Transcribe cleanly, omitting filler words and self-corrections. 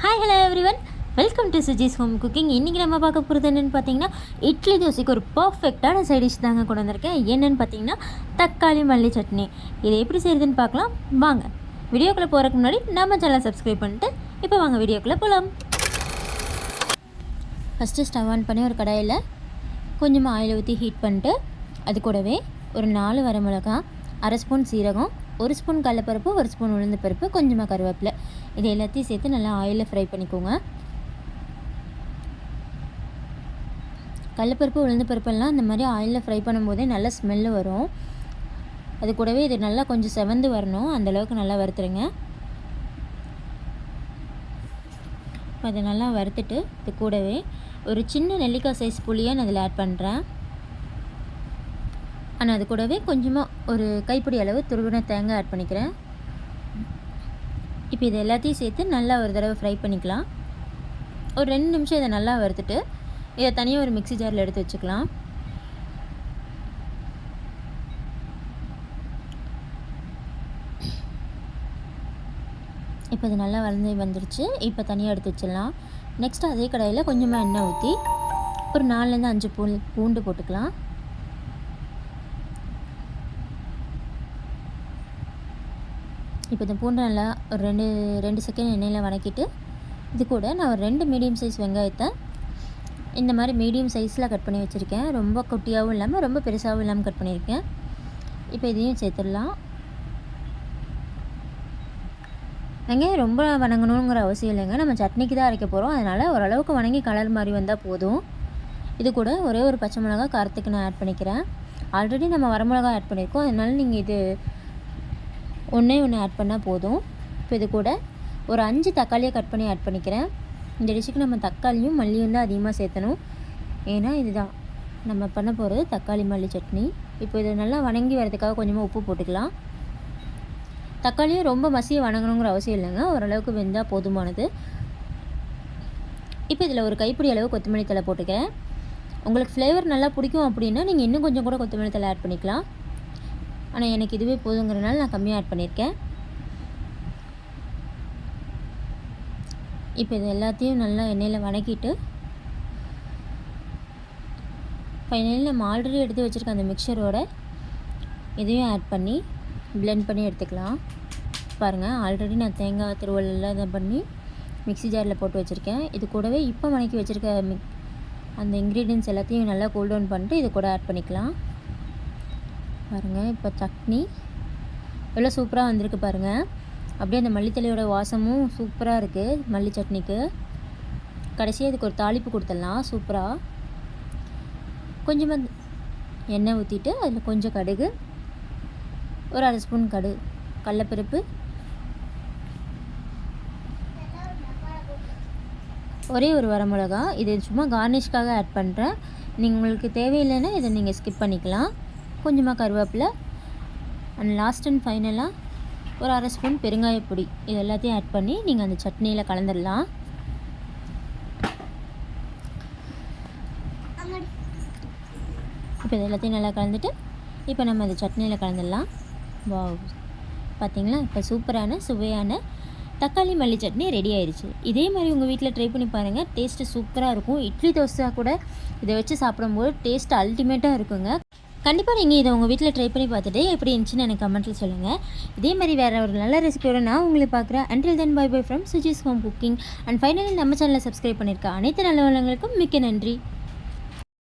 Hi hello everyone, welcome to Suji's home cooking. இன்றைக்கி நம்ம பார்க்க போகிறது என்னென்னு பார்த்தீங்கன்னா, இட்லி தோசைக்கு ஒரு பர்ஃபெக்டான சைட் டிஷ் தாங்க கொண்டு வந்திருக்கேன். என்னென்னு பார்த்தீங்கன்னா, தக்காளி மல்லி சட்னி. இதை எப்படி செய்யுதுன்னு பார்க்கலாம் வாங்க. வீடியோக்குள்ளே போகிறதுக்கு முன்னாடி நம்ம சேனலை சப்ஸ்கிரைப் பண்ணிட்டு இப்போ வாங்க வீடியோக்குள்ளே போகலாம். ஃபஸ்ட்டு ஸ்டவ் ஆன் பண்ணி ஒரு கடாயில் கொஞ்சமாக ஆயில் ஊற்றி ஹீட் பண்ணிட்டு, அது கூடவே ஒரு 4 வரமிளகா, 1/2 ஸ்பூன் சீரகம், 1 ஸ்பூன் கடலைப்பருப்பு, 1 ஸ்பூன் உளுந்து பருப்பு, கொஞ்சமாக கருவேப்பிலை, இது எல்லாத்தையும் சேர்த்து நல்லா ஆயிலில் ஃப்ரை பண்ணிக்கோங்க. கடலைப்பருப்பு உளுந்து பருப்பெல்லாம் இந்த மாதிரி ஆயிலில் ஃப்ரை பண்ணும்போதே நல்லா ஸ்மெல்லு வரும். அது கூடவே இது நல்லா கொஞ்சம் செவந்து வரணும், அந்தளவுக்கு நல்லா வறுத்துருங்க. அதை நல்லா வறுத்துட்டு இது கூடவே ஒரு சின்ன நெல்லிக்காய் சைஸ் புளியை நான் அதில் ஆட் பண்ணுறேன். ஆனால் அது கூடவே கொஞ்சமாக ஒரு கைப்பிடி அளவு துருவின தேங்காய் ஆட் பண்ணிக்கிறேன். இப்போ இது எல்லாத்தையும் சேர்த்து நல்லா ஒரு தடவை ஃப்ரை பண்ணிக்கலாம். ஒரு 2 நிமிஷம் இதை நல்லா வறுத்துட்டு இதை தனியாக ஒரு மிக்ஸி ஜாரில் எடுத்து வச்சுக்கலாம். இப்போ இது நல்லா வந்துருச்சு. இப்போ தனியாக எடுத்து வச்சிடலாம். நெக்ஸ்ட்டு அதே கடாயில் கொஞ்சமாக எண்ணெய் ஊற்றி ஒரு 4லேருந்து 5 பூண்டு போட்டுக்கலாம். இப்போ இந்த பூண்டை நல்லா ஒரு ரெண்டு செகண்ட் எண்ணெயில் வதக்கிட்டு, இது கூட நான் ஒரு 2 மீடியம் சைஸ் வெங்காயத்தை இந்த மாதிரி மீடியம் சைஸில் கட் பண்ணி வச்சுருக்கேன். ரொம்ப குட்டியாகவும் இல்லாமல் ரொம்ப பெருசாகவும் இல்லாமல் கட் பண்ணியிருக்கேன். இப்போ இதையும் சேர்த்துடலாம். வெங்காயம் ரொம்ப வணங்கணுங்கிற அவசியம் இல்லைங்க, நம்ம சட்னிக்கு தான் அரைக்க போகிறோம். அதனால் ஓரளவுக்கு வணங்கி கலர் மாதிரி வந்தால் போதும். இது கூட ஒரே ஒரு பச்சை மிளகா காரத்துக்கு நான் ஆட் பண்ணிக்கிறேன். ஆல்ரெடி நம்ம வரமிளகா ஆட் பண்ணியிருக்கோம், அதனால் நீங்கள் இது ஒன்று ஆட் பண்ணால் போதும். இப்போ இது கூட ஒரு 5 தக்காளியை கட் பண்ணி ஆட் பண்ணிக்கிறேன். இந்த டிஷ்ஷுக்கு நம்ம தக்காளியும் மல்லியும் தான் அதிகமாக சேர்த்தணும், ஏன்னா இதுதான் நம்ம பண்ண போகிறது தக்காளி மல்லி சட்னி. இப்போ இதை நல்லா வணங்கி வரதுக்காக கொஞ்சமாக உப்பு போட்டுக்கலாம். தக்காளியும் ரொம்ப மசிய வணங்கணுங்கிற அவசியம் இல்லைங்க, ஓரளவுக்கு வெந்தால் போதுமானது. இப்போ இதில் ஒரு கைப்பிடி அளவு கொத்தமல்லி தழை போட்டுக்கிறேன். உங்களுக்கு ஃப்ளேவர் நல்லா பிடிக்கும் அப்படின்னா நீங்கள் இன்னும் கொஞ்சம் கூட கொத்தமல்லி தழை ஆட் பண்ணிக்கலாம். ஆனால் எனக்கு இதுவே போதுங்கிறனால நான் கம்மியாக ஆட் பண்ணியிருக்கேன். இப்போ இது எல்லாத்தையும் நல்லா எண்ணெயில் வதக்கிட்டு, ஃபைனலி நம்ம ஆல்ரெடி எடுத்து வச்சுருக்க அந்த மிக்சரோட இதையும் ஆட் பண்ணி பிளெண்ட் பண்ணி எடுத்துக்கலாம். பாருங்கள், ஆல்ரெடி நான் தேங்காய் துருவல் எல்லாம் இதை பண்ணி மிக்ஸி ஜாரில் போட்டு வச்சுருக்கேன். இது கூடவே இப்போ வதக்கி வச்சுருக்க அந்த இன்க்ரீடியன்ட்ஸ் எல்லாத்தையும் நல்லா கூல் டவுன் பண்ணிட்டு இது கூட ஆட் பண்ணிக்கலாம். பாருங்கள், இப்போ சட்னி எவ்வளோ சூப்பராக வந்திருக்கு பாருங்கள். அப்படியே அந்த மல்லித்தலையோட வாசமும் சூப்பராக இருக்குது மல்லி சட்னிக்கு. கடைசியாக இதுக்கு ஒரு தாளிப்பு கொடுத்துடலாம் சூப்பராக. கொஞ்சமாக எண்ணெய் ஊற்றிட்டு அதில் கொஞ்சம் கடுகு, ஒரு 1/2 ஸ்பூன் கடலைப்பருப்பு, ஒரே ஒரு வரமிளகா. இது சும்மா கார்னிஷ்காக ஆட் பண்ணுறேன். உங்களுக்கு தேவையில்லைன்னா இதை நீங்கள் ஸ்கிப் பண்ணிக்கலாம். கொஞ்சமாக கருவேப்பிலை அண்ட் லாஸ்ட் அண்ட் ஃபைனலாக ஒரு 1/2 ஸ்பூன் பெருங்காயப்பொடி. இது எல்லாத்தையும் ஆட் பண்ணி நீங்கள் அந்த சட்னியில் கலந்துடலாம். இப்போ இது எல்லாத்தையும் நல்லா கலந்துட்டு இப்போ நம்ம அந்த சட்னியில் கலந்துடலாம். வாவ், பார்த்தீங்களா, இப்போ சூப்பரான சுவையான தக்காளி மல்லி சட்னி ரெடி ஆயிடுச்சு. இதே மாதிரி உங்கள் வீட்டில் ட்ரை பண்ணி பாருங்கள், டேஸ்ட்டு சூப்பராக இருக்கும். இட்லி தோசை கூட இதை வச்சு சாப்பிடும்போது டேஸ்ட் அல்டிமேட்டாக இருக்குங்க. கண்டிப்பாக நீங்கள் இதை உங்கள் வீட்டில் ட்ரை பண்ணி பார்த்துட்டு எப்படி இருந்துச்சுன்னு எனக்கு கமெண்ட்டில் சொல்லுங்கள். இதே மாதிரி வேறு ஒரு நல்ல ரெசிபியோட நான் உங்களை பார்க்குறேன். Until then bye bye from Suji's home cooking. And finally நம்ம சேனலை சப்ஸ்கிரைப் பண்ணியிருக்க அனைத்து நல்ல உள்ளவங்களுக்கும் மிக்க நன்றி.